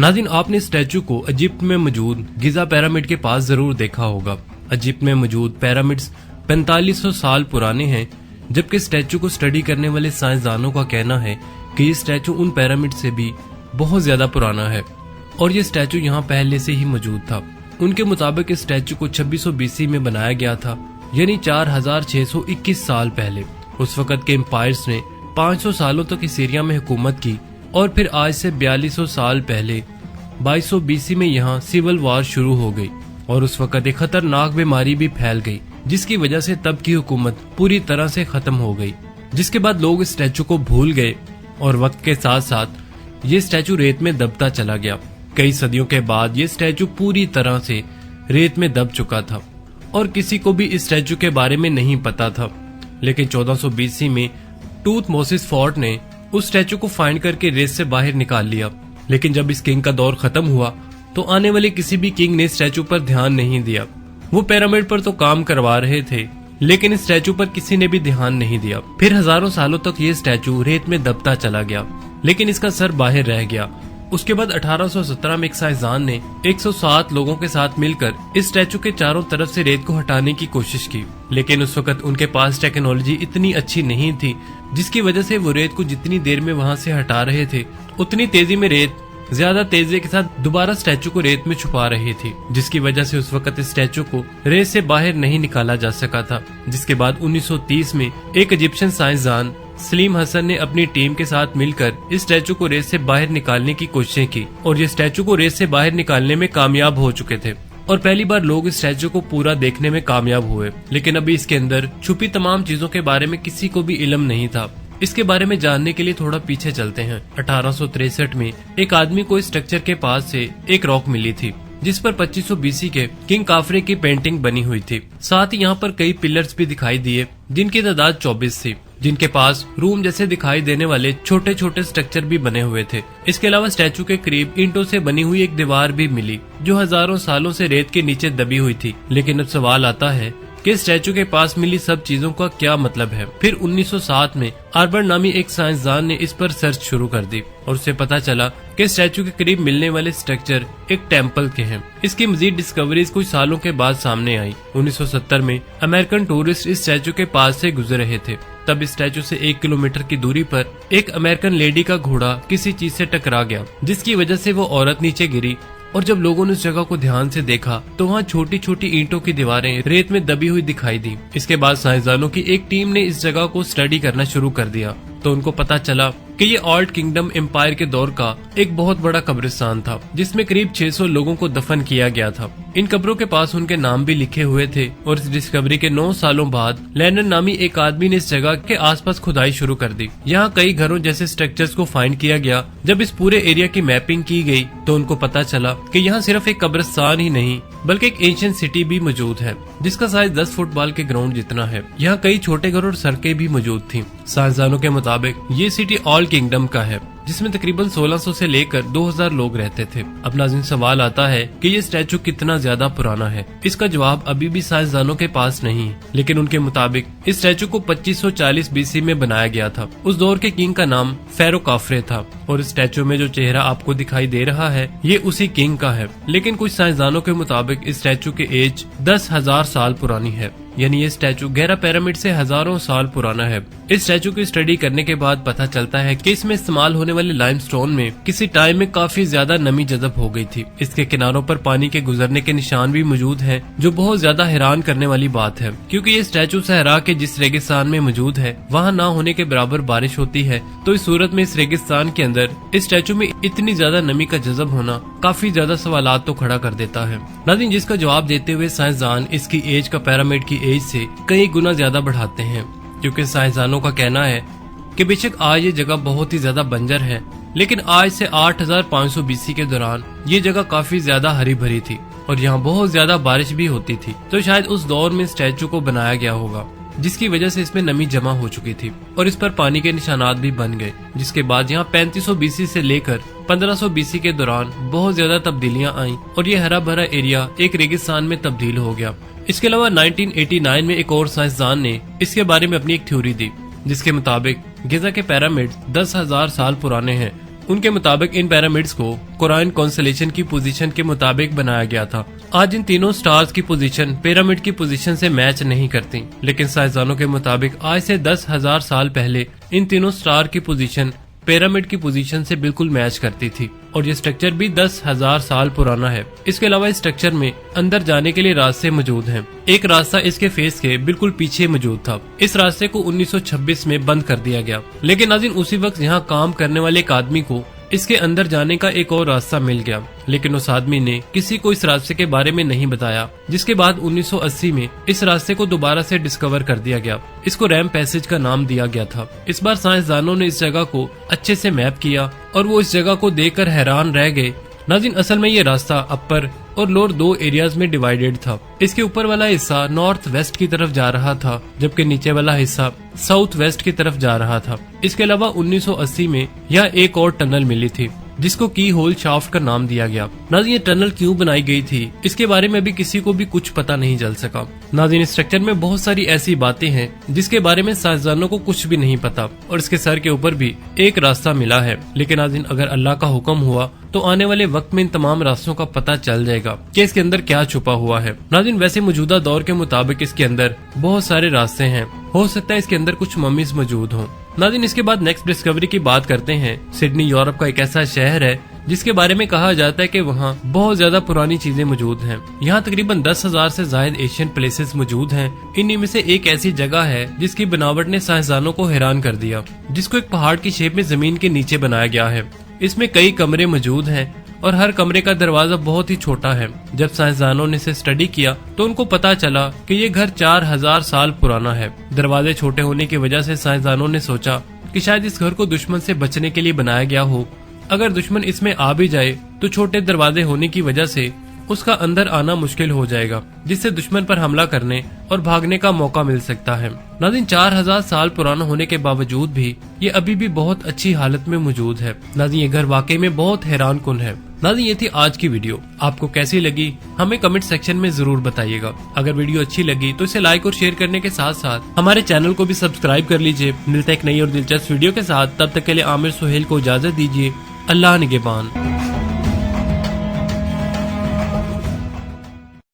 नाज़रीन, आपने स्टैचू को इजिप्ट में मौजूद गिजा पिरामिड के पास जरूर देखा होगा। इजिप्ट में मौजूद पिरामिड्स 4500 साल पुराने हैं, जबकि स्टैचू को स्टडी करने वाले साइंसदानों का कहना है कि ये स्टैचू उन पिरामिड से भी बहुत ज्यादा पुराना है और ये स्टैचू यहाँ पहले से ही मौजूद था। उनके मुताबिक इस स्टैचू को 2600 BC में बनाया गया था, यानी 4621 साल पहले। उस वक्त के एम्पायर्स ने 500 सालों तक इस एरिया में हुकूमत की और फिर आज से 4200 साल पहले 2200 BC में यहाँ सिविल वॉर शुरू हो गई और उस वक्त एक खतरनाक बीमारी भी फैल गई, जिसकी वजह से तब की हुकूमत पूरी तरह से खत्म हो गई। जिसके बाद लोग इस स्टैचू को भूल गए और वक्त के साथ साथ ये स्टैचू रेत में दबता चला गया। कई सदियों के बाद ये स्टैचू पूरी तरह से रेत में दब चुका था और किसी को भी इस स्टैचू के बारे में नहीं पता था। लेकिन 1400 BC में टूथमोसिस फोर्ट ने उस स्टैचू को फाइंड करके रेत से बाहर निकाल लिया। लेकिन जब इस किंग का दौर खत्म हुआ तो आने वाले किसी भी किंग ने स्टैचू पर ध्यान नहीं दिया। वो पिरामिड पर तो काम करवा रहे थे, लेकिन इस स्टैचू पर किसी ने भी ध्यान नहीं दिया। फिर हजारों सालों तक ये स्टैचू रेत में दबता चला गया, लेकिन इसका सर बाहर रह गया। उसके बाद 1817 में एक साइंसदान ने 107 लोगों के साथ मिलकर इस स्टैचू के चारों तरफ से रेत को हटाने की कोशिश की, लेकिन उस वक्त उनके पास टेक्नोलॉजी इतनी अच्छी नहीं थी, जिसकी वजह से वो रेत को जितनी देर में वहां से हटा रहे थे उतनी तेजी में रेत ज्यादा तेजी के साथ दोबारा स्टैचू को रेत में छुपा रही थी, जिसकी वजह से उस वक्त इस स्टैचू को रेत से बाहर नहीं निकाला जा सका था। जिसके बाद 1930 में एक इजिप्शियन साइंसदान सलीम हसन ने अपनी टीम के साथ मिलकर इस स्टैचू को रेत से बाहर निकालने की कोशिश की और ये स्टैचू को रेत से बाहर निकालने में कामयाब हो चुके थे और पहली बार लोग इस स्टैचू को पूरा देखने में कामयाब हुए। लेकिन अभी इसके अंदर छुपी तमाम चीजों के बारे में किसी को भी इल्म नहीं था। इसके बारे में जानने के लिए थोड़ा पीछे चलते हैं। 1863 में एक आदमी को इस स्ट्रक्चर के पास से एक रॉक मिली थी, जिस पर 2500 BC के किंग काफरे की पेंटिंग बनी हुई थी। साथ ही यहाँ पर कई पिलर्स भी दिखाई दिए, जिनकी तादाद 24 थी, जिनके पास रूम जैसे दिखाई देने वाले छोटे छोटे स्ट्रक्चर भी बने हुए थे। इसके अलावा स्टैचू के करीब ईंटों से बनी हुई एक दीवार भी मिली, जो हजारों सालों से रेत के नीचे दबी हुई थी। लेकिन अब सवाल आता है कि स्टैचू के पास मिली सब चीजों का क्या मतलब है। फिर 1907 में आर्बर्ट नामी एक साइंसदान ने इस पर सर्च शुरू कर दी और उसे पता चला कि स्टैचू के करीब मिलने वाले स्ट्रक्चर एक टेम्पल के हैं। इसकी मजीद डिस्कवरीज कुछ सालों के बाद सामने आई। 1970 में अमेरिकन टूरिस्ट इस स्टैचू के पास से गुजर रहे थे। तब इस स्टैचू से 1 किलोमीटर की दूरी पर एक अमेरिकन लेडी का घोड़ा किसी चीज से टकरा गया, जिसकी वजह से वो औरत नीचे गिरी और जब लोगों ने उस जगह को ध्यान से देखा तो वहाँ छोटी छोटी ईंटों की दीवारें रेत में दबी हुई दिखाई दी। इसके बाद साइंसदानों की एक टीम ने इस जगह को स्टडी करना शुरू कर दिया तो उनको पता चला कि ये ओल्ड किंगडम एम्पायर के दौर का एक बहुत बड़ा कब्रिस्तान था, जिसमें करीब 600 लोगों को दफन किया गया था। इन कब्रों के पास उनके नाम भी लिखे हुए थे और इस डिस्कवरी के 9 सालों बाद लैंडन नामी एक आदमी ने इस जगह के आसपास खुदाई शुरू कर दी। यहाँ कई घरों जैसे स्ट्रक्चर्स को फाइंड किया गया। जब इस पूरे एरिया की मैपिंग की गई तो उनको पता चला कि यहाँ सिर्फ एक कब्रिस्तान ही नहीं बल्कि एक एंशिएंट सिटी भी मौजूद है, जिसका साइज 10 फुटबॉल के ग्राउंड जितना है। यहाँ कई छोटे घर और सड़कें भी मौजूद थीं। साइंसदानों के मुताबिक ये सिटी ऑल किंगडम का है, जिसमें तकरीबन 1600 से लेकर 2000 लोग रहते थे। अब नाज़रीन, सवाल आता है कि ये स्टैचू कितना ज्यादा पुराना है। इसका जवाब अभी भी साइंसदानों के पास नहीं, लेकिन उनके मुताबिक इस स्टैचू को 2540 BC में बनाया गया था। उस दौर के किंग का नाम फेरो काफरे था और इस स्टैचू में जो चेहरा आपको दिखाई दे रहा है ये उसी किंग का है। लेकिन कुछ साइंसदानों के मुताबिक इस स्टैचू के एज 10,000 साल पुरानी है, यानी ये स्टैचू गिजा पिरामिड से हजारों साल पुराना है। इस स्टैचू की स्टडी करने के बाद पता चलता है कि इसमें इस्तेमाल होने वाले लाइमस्टोन में किसी टाइम में काफी ज्यादा नमी जज़ब हो गई थी। इसके किनारों पर पानी के गुजरने के निशान भी मौजूद हैं, जो बहुत ज्यादा हैरान करने वाली बात है, क्योंकि ये स्टैचू सहरा के जिस रेगिस्तान में मौजूद है वहाँ न होने के बराबर बारिश होती है। तो इस सूरत में इस रेगिस्तान के अंदर इस स्टैचू में इतनी ज्यादा नमी का जज़ब होना काफी ज्यादा सवालात तो खड़ा कर देता है। नाज़रीन, जिसका जवाब देते हुए साइंसदान इसकी एज का पिरामिड की एज से कई गुना ज्यादा बढ़ाते हैं, क्योंकि साइंसदानों का कहना है कि बेशक आज ये जगह बहुत ही ज्यादा बंजर है, लेकिन आज से 8500 BC के दौरान ये जगह काफी ज्यादा हरी भरी थी और यहाँ बहुत ज्यादा बारिश भी होती थी। तो शायद उस दौर में स्टैचू को बनाया गया होगा, जिसकी वजह से इसमें नमी जमा हो चुकी थी और इस पर पानी के निशानात भी बन गए। जिसके बाद यहाँ 3500 BC से लेकर 1500 BC के दौरान बहुत ज्यादा तब्दीलियां आईं और ये हरा भरा एरिया एक रेगिस्तान में तब्दील हो गया। इसके अलावा 1989 में एक और साइंसदान ने इसके बारे में अपनी एक थ्योरी दी, जिसके मुताबिक गिजा के पिरामिड 10,000 साल पुराने हैं उनके मुताबिक इन पिरामिड्स को कोराइन कॉन्स्टेलेशन की पोजीशन के मुताबिक बनाया गया था। आज इन तीनों स्टार्स की पोजीशन पिरामिड की पोजीशन से मैच नहीं करती, लेकिन साइंसदानों के मुताबिक आज से 10,000 साल पहले इन तीनों स्टार की पोजीशन पिरामिड की पोजीशन से बिल्कुल मैच करती थी और ये स्ट्रक्चर भी 10,000 साल पुराना है। इसके अलावा इस स्ट्रक्चर में अंदर जाने के लिए रास्ते मौजूद हैं। एक रास्ता इसके फेस के बिल्कुल पीछे मौजूद था। इस रास्ते को 1926 में बंद कर दिया गया, लेकिन नाज़रीन उसी वक्त यहाँ काम करने वाले एक आदमी को इसके अंदर जाने का एक और रास्ता मिल गया, लेकिन उस आदमी ने किसी को इस रास्ते के बारे में नहीं बताया। जिसके बाद 1980 में इस रास्ते को दोबारा से डिस्कवर कर दिया गया। इसको रैम पैसेज का नाम दिया गया था। इस बार साइंसदानों ने इस जगह को अच्छे से मैप किया और वो इस जगह को देखकर हैरान रह गए। नाज़रीन असल में ये रास्ता अपर और लोअर दो एरियाज में डिवाइडेड था। इसके ऊपर वाला हिस्सा नॉर्थ वेस्ट की तरफ जा रहा था, जबकि नीचे वाला हिस्सा साउथ वेस्ट की तरफ जा रहा था। इसके अलावा 1980 में यह एक और टनल मिली थी जिसको की होल शाफ्ट का नाम दिया गया। नाज़रीन ये टनल क्यों बनाई गई थी इसके बारे में भी किसी को भी कुछ पता नहीं चल सका। नाज़रीन इस स्ट्रक्चर में बहुत सारी ऐसी बातें हैं जिसके बारे में साइंसदानों को कुछ भी नहीं पता और इसके सर के ऊपर भी एक रास्ता मिला है, लेकिन नाज़रीन अगर अल्लाह का हुक्म हुआ तो आने वाले वक्त में इन तमाम रास्तों का पता चल जाएगा कि इसके अंदर क्या छुपा हुआ है। नाज़रीन वैसे मौजूदा दौर के मुताबिक इसके अंदर बहुत सारे रास्ते हैं, हो सकता है इसके अंदर कुछ मम्मीज मौजूद हों। नाज़रीन इसके बाद नेक्स्ट डिस्कवरी की बात करते हैं। सिडनी यूरोप का एक ऐसा शहर है जिसके बारे में कहा जाता है कि वहाँ बहुत ज्यादा पुरानी चीजें मौजूद हैं। यहाँ तकरीबन 10,000 से ज्यादा एशियन प्लेसेस मौजूद हैं। इन्हीं में से एक ऐसी जगह है जिसकी बनावट ने साइंसदानों को हैरान कर दिया, जिसको एक पहाड़ की शेप में जमीन के नीचे बनाया गया है। इसमें कई कमरे मौजूद हैं और हर कमरे का दरवाजा बहुत ही छोटा है। जब साइंसदानों ने इसे स्टडी किया तो उनको पता चला कि ये घर 4,000 साल पुराना है। दरवाजे छोटे होने की वजह से साइंसदानों ने सोचा कि शायद इस घर को दुश्मन से बचने के लिए बनाया गया हो। अगर दुश्मन इसमें आ भी जाए तो छोटे दरवाजे होने की वजह से उसका अंदर आना मुश्किल हो जाएगा, जिससे दुश्मन पर हमला करने और भागने का मौका मिल सकता है। नाज़रीन 4,000 साल पुराना होने के बावजूद भी ये अभी भी बहुत अच्छी हालत में मौजूद है। नाज़रीन ये घर वाकई में बहुत हैरान कुन है। नाज़रीन ये थी आज की वीडियो, आपको कैसी लगी हमें कमेंट सेक्शन में जरूर बताइएगा। अगर वीडियो अच्छी लगी तो इसे लाइक और शेयर करने के साथ साथ हमारे चैनल को भी सब्सक्राइब कर लीजिए। मिलते एक नई और दिलचस्प वीडियो के साथ, तब तक के लिए आमिर सुहेल को इजाजत दीजिए। अल्लाह निगहबान।